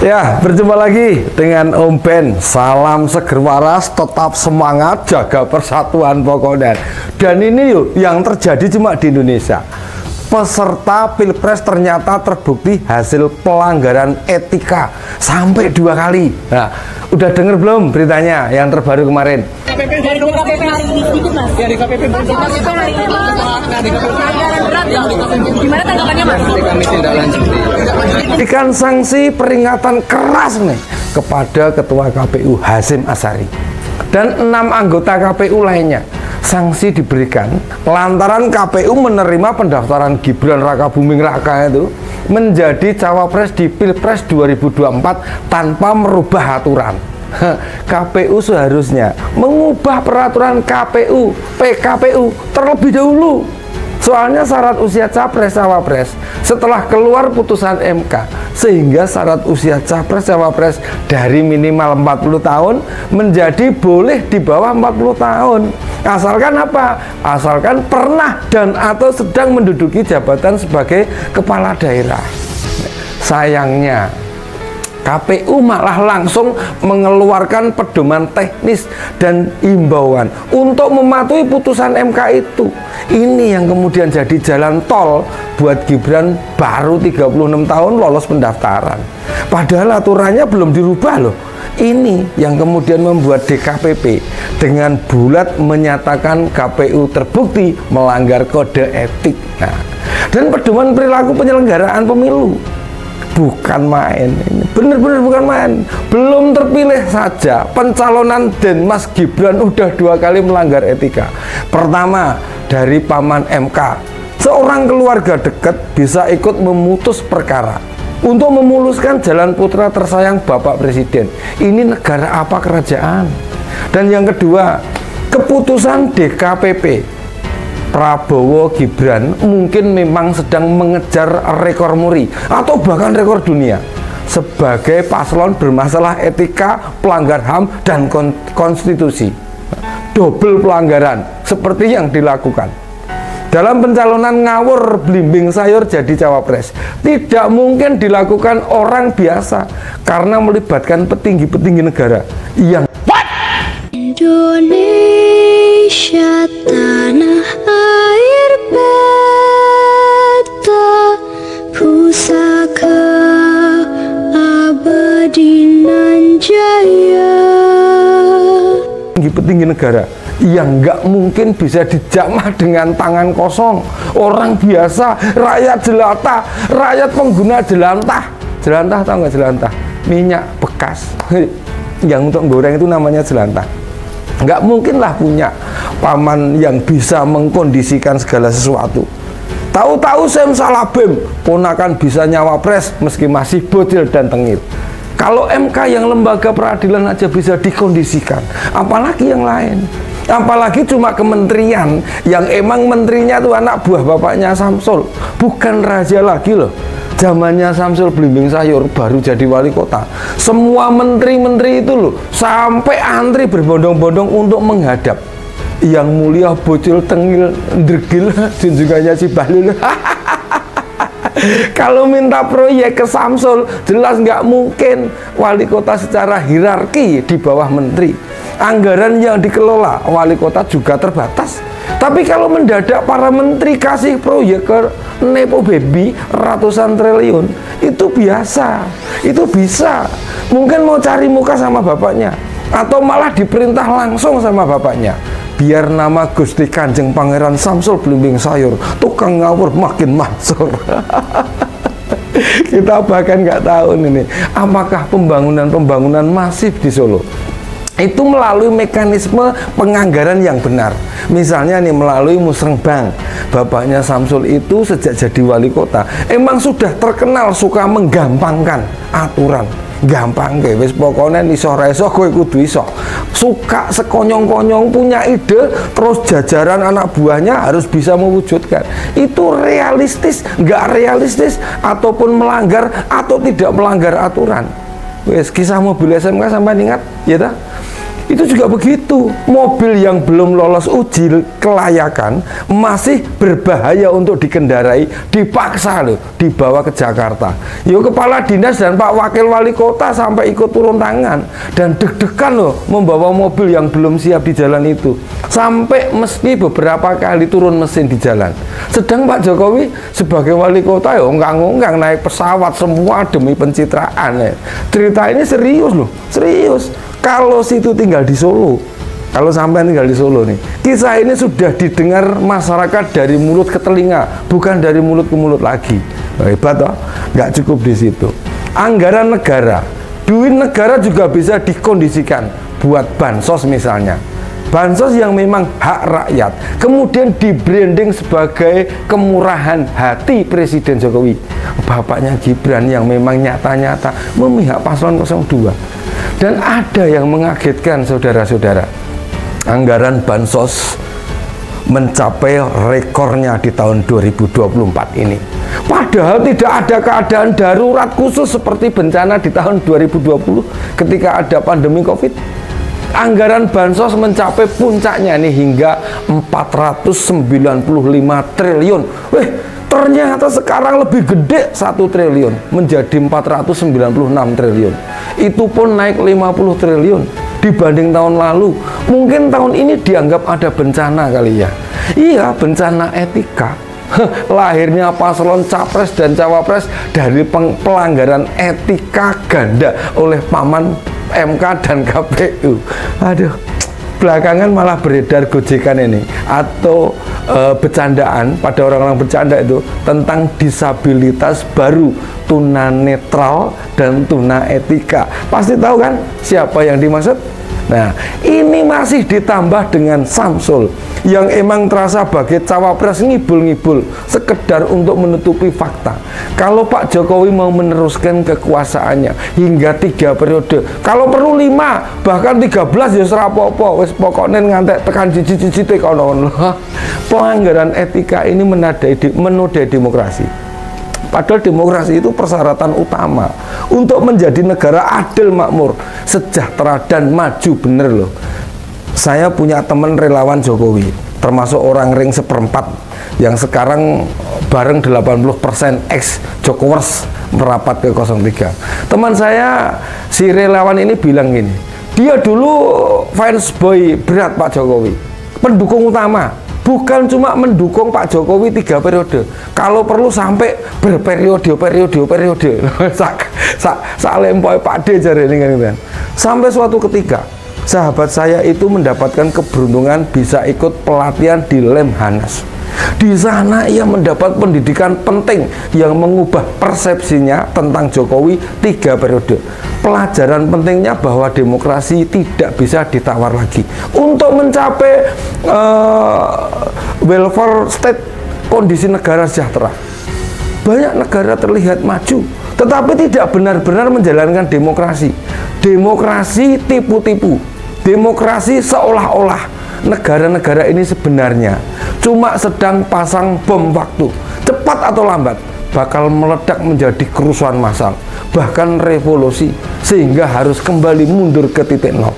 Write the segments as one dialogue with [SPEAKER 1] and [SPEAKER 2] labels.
[SPEAKER 1] Ya, berjumpa lagi dengan Om Ben. Salam seger waras, tetap semangat, jaga persatuan pokoknya. Dan ini yuk, yang terjadi cuma di Indonesia. Peserta Pilpres ternyata terbukti hasil pelanggaran etika sampai 2 kali. Nah, udah denger belum beritanya yang terbaru kemarin?
[SPEAKER 2] Dari KPP hari ini sedikit mas. Ya di KPP hari ini pelanggaran berat ya. Gimana tanggapannya mas?
[SPEAKER 3] Kami tindak lanjuti.
[SPEAKER 1] Ikan sanksi peringatan keras nih kepada Ketua KPU Hasyim Asyari dan 6 anggota KPU lainnya. Sanksi diberikan lantaran KPU menerima pendaftaran Gibran Rakabuming Raka itu menjadi cawapres di Pilpres 2024 tanpa merubah aturan. KPU seharusnya mengubah peraturan KPU, PKPU terlebih dahulu. Soalnya syarat usia capres-cawapres setelah keluar putusan MK, sehingga syarat usia capres-cawapres dari minimal 40 tahun menjadi boleh di bawah 40 tahun. Asalkan apa? Asalkan pernah dan atau sedang menduduki jabatan sebagai kepala daerah. Sayangnya KPU malah langsung mengeluarkan pedoman teknis dan imbauan untuk mematuhi putusan MK itu. Ini yang kemudian jadi jalan tol buat Gibran baru 36 tahun lolos pendaftaran. Padahal aturannya belum dirubah loh. Ini yang kemudian membuat DKPP dengan bulat menyatakan KPU terbukti melanggar kode etik. Nah, dan pedoman perilaku penyelenggaraan pemilu. Bukan main, ini bener-bener bukan main. Belum terpilih saja pencalonan Mas Gibran udah 2 kali melanggar etika. Pertama, dari paman MK, seorang keluarga dekat bisa ikut memutus perkara untuk memuluskan jalan putra tersayang Bapak Presiden. Ini negara apa kerajaan? Dan yang kedua, keputusan DKPP Prabowo Gibran mungkin memang sedang mengejar rekor muri atau bahkan rekor dunia sebagai paslon bermasalah etika, pelanggar HAM dan konstitusi. Double pelanggaran seperti yang dilakukan dalam pencalonan ngawur blimbing sayur jadi cawapres. Tidak mungkin dilakukan orang biasa karena melibatkan petinggi-petinggi negara yang
[SPEAKER 4] Indonesia tanah air beta pusaka abadi nan jaya.
[SPEAKER 1] Petinggi negara yang nggak mungkin bisa dijamah dengan tangan kosong. Orang biasa, rakyat jelata, rakyat pengguna jelantah. Jelantah, tahu nggak jelantah? Minyak bekas yang untuk goreng itu namanya jelantah. Nggak mungkin lah punya paman yang bisa mengkondisikan segala sesuatu. Tahu-tahu Sem Salabim ponakan bisa nyawapres meski masih bocil dan tengil. Kalau MK yang lembaga peradilan aja bisa dikondisikan, apalagi yang lain. Apalagi cuma kementerian yang emang menterinya tuh anak buah bapaknya Samsul, bukan raja lagi loh. Zamannya Samsul Blimbing Sayur baru jadi wali kota, semua menteri-menteri itu loh sampai antri berbondong-bondong untuk menghadap yang mulia bocil tengil ndregil junjungannya si Bahlil. Kalau minta proyek ke Samsul jelas nggak mungkin. Wali kota secara hierarki di bawah menteri, anggaran yang dikelola wali kota juga terbatas. Tapi kalau mendadak para menteri kasih proyek ke Nepo Baby ratusan triliun, itu biasa, itu bisa. Mungkin mau cari muka sama bapaknya, atau malah diperintah langsung sama bapaknya. Biar nama Gusti Kanjeng Pangeran Samsul Blimbing Sayur tukang ngawur makin mansur. Kita bahkan nggak tahu ini apakah pembangunan masif di Solo itu melalui mekanisme penganggaran yang benar. Misalnya nih melalui Musrengbang. Bapaknya Samsul itu sejak jadi wali kota emang sudah terkenal suka menggampangkan aturan. Gampang ke wis pokoknya iso ra iso kowe kudu iso. Suka sekonyong-konyong punya ide terus jajaran anak buahnya harus bisa mewujudkan. Itu realistis, nggak realistis ataupun melanggar atau tidak melanggar aturan. Wes kisah mobil SMK sampai ingat ya ta? Itu juga begitu, mobil yang belum lolos uji kelayakan masih berbahaya untuk dikendarai, dipaksa loh dibawa ke Jakarta. Yo, kepala dinas dan Pak Wakil Wali Kota sampai ikut turun tangan dan deg-degan loh membawa mobil yang belum siap di jalan itu, sampai mesti beberapa kali turun mesin di jalan. Sedang Pak Jokowi sebagai wali kota ya ongkang-ongkang naik pesawat semua demi pencitraan ya. Cerita ini serius loh, serius. Kalau situ tinggal di Solo, kalau sampai tinggal di Solo nih, kisah ini sudah didengar masyarakat dari mulut ke telinga, bukan dari mulut ke mulut lagi. Hebat toh? Nggak cukup di situ. Anggaran negara, duit negara juga bisa dikondisikan buat bansos misalnya. Bansos yang memang hak rakyat, kemudian di-branding sebagai kemurahan hati Presiden Jokowi, bapaknya Gibran yang memang nyata-nyata memihak paslon 02. Dan ada yang mengagetkan saudara-saudara, anggaran bansos mencapai rekornya di tahun 2024 ini. Padahal tidak ada keadaan darurat khusus seperti bencana di tahun 2020 ketika ada pandemi COVID. Anggaran bansos mencapai puncaknya nih hingga 495 triliun. Ternyata sekarang lebih gede 1 triliun menjadi 496 triliun. Itu pun naik 50 triliun dibanding tahun lalu. Mungkin tahun ini dianggap ada bencana kali ya. Iya, bencana etika. Lahirnya paslon capres dan cawapres dari pelanggaran etika ganda oleh paman MK dan KPU. Aduh, belakangan malah beredar gojekan ini atau bercandaan pada orang-orang bercanda itu tentang disabilitas baru, tunanetra dan tuna etika. Pasti tahu kan siapa yang dimaksud? Nah, ini masih ditambah dengan Samsul yang emang terasa bagai cawapres ngibul-ngibul sekedar untuk menutupi fakta. Kalau Pak Jokowi mau meneruskan kekuasaannya hingga 3 periode, kalau perlu 5 bahkan 13 ya serapopo, wis pokoknya ngantek tekan cici-cici kono. Pelanggaran etika ini menodai demokrasi. Padahal demokrasi itu persyaratan utama untuk menjadi negara adil, makmur, sejahtera dan maju, bener loh. Saya punya teman relawan Jokowi, termasuk orang ring seperempat yang sekarang bareng 80% ex Jokowers merapat ke 03. Teman saya si relawan ini bilang gini, dia dulu fans boy berat Pak Jokowi, pendukung utama. Bukan cuma mendukung Pak Jokowi 3 periode, kalau perlu sampai berperiode. Salempoi Pak D jare ini kan. Sampai suatu ketika sahabat saya itu mendapatkan keberuntungan bisa ikut pelatihan di Lemhanas. Di sana ia mendapat pendidikan penting yang mengubah persepsinya tentang Jokowi 3 periode. Pelajaran pentingnya bahwa demokrasi tidak bisa ditawar lagi. Untuk mencapai welfare state, kondisi negara sejahtera, banyak negara terlihat maju, tetapi tidak benar-benar menjalankan demokrasi. Demokrasi tipu-tipu, demokrasi seolah-olah negara-negara ini sebenarnya cuma sedang pasang bom waktu, cepat atau lambat bakal meledak menjadi kerusuhan massal, bahkan revolusi, sehingga harus kembali mundur ke titik nol.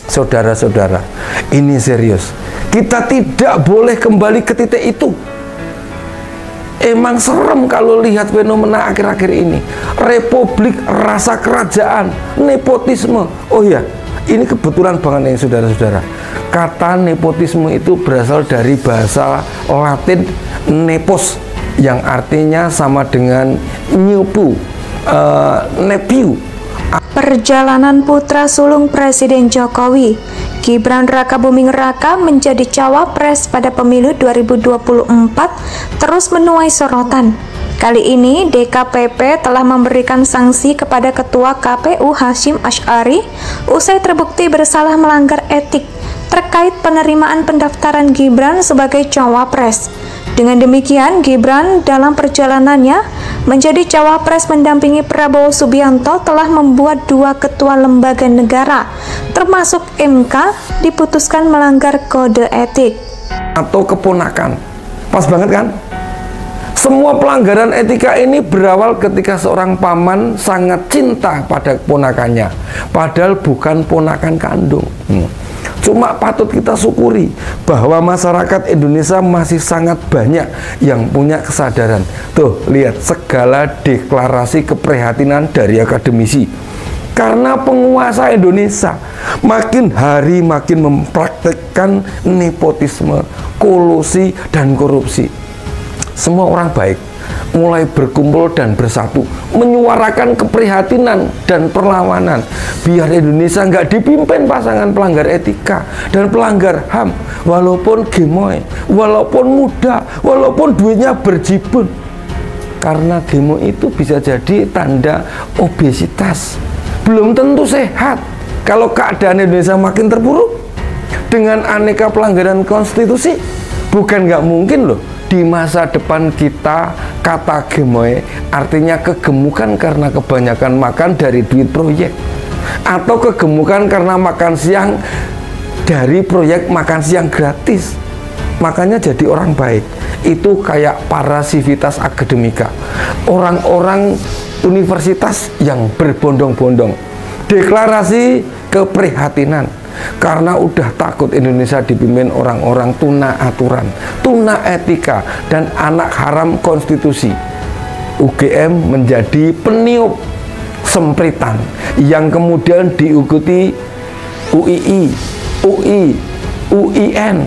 [SPEAKER 1] Saudara-saudara, ini serius. Kita tidak boleh kembali ke titik itu. Emang serem kalau lihat fenomena akhir-akhir ini. Republik rasa kerajaan, nepotisme. Oh ya, ini kebetulan banget nih saudara-saudara. Kata nepotisme itu berasal dari bahasa Latin nepos, yang artinya sama dengan nyupu, nepiu.
[SPEAKER 3] Perjalanan putra sulung Presiden Jokowi, Gibran Rakabuming Raka menjadi cawapres pada pemilu 2024 terus menuai sorotan. Kali ini DKPP telah memberikan sanksi kepada Ketua KPU Hasyim Asy'ari usai terbukti bersalah melanggar etik terkait penerimaan pendaftaran Gibran sebagai cawapres. Dengan demikian, Gibran dalam perjalanannya menjadi cawapres mendampingi Prabowo Subianto telah membuat 2 ketua lembaga negara, termasuk MK, diputuskan melanggar kode etik.
[SPEAKER 1] Atau keponakan, pas banget kan? Semua pelanggaran etika ini berawal ketika seorang paman sangat cinta pada ponakannya, padahal bukan ponakan kandung. Cuma patut kita syukuri bahwa masyarakat Indonesia masih sangat banyak yang punya kesadaran. Tuh, lihat segala deklarasi keprihatinan dari akademisi. Karena penguasa Indonesia makin hari makin mempraktekkan nepotisme, kolusi, dan korupsi. Semua orang baik mulai berkumpul dan bersatu menyuarakan keprihatinan dan perlawanan biar Indonesia nggak dipimpin pasangan pelanggar etika dan pelanggar HAM, walaupun gemoy, walaupun muda, walaupun duitnya berjibun. Karena gemo itu bisa jadi tanda obesitas, belum tentu sehat. Kalau keadaan Indonesia makin terpuruk dengan aneka pelanggaran konstitusi, bukan nggak mungkin loh di masa depan kita kata gemoy artinya kegemukan karena kebanyakan makan dari duit proyek, atau kegemukan karena makan siang dari proyek makan siang gratis. Makanya jadi orang baik itu kayak para sivitas akademika, orang-orang universitas yang berbondong-bondong deklarasi keprihatinan karena udah takut Indonesia dipimpin orang-orang tuna aturan, tuna etika, dan anak haram konstitusi. UGM menjadi peniup sempritan yang kemudian diikuti UII, UI, UIN,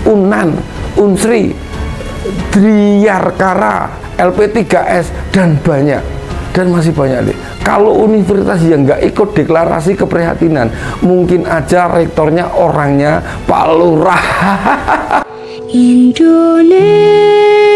[SPEAKER 1] UNAN, UNSRI, Driyarkara, LP3S, dan banyak, dan masih banyak deh. Kalau universitas yang nggak ikut deklarasi keprihatinan, mungkin aja rektornya orangnya Pak Lurah.
[SPEAKER 4] Indonesia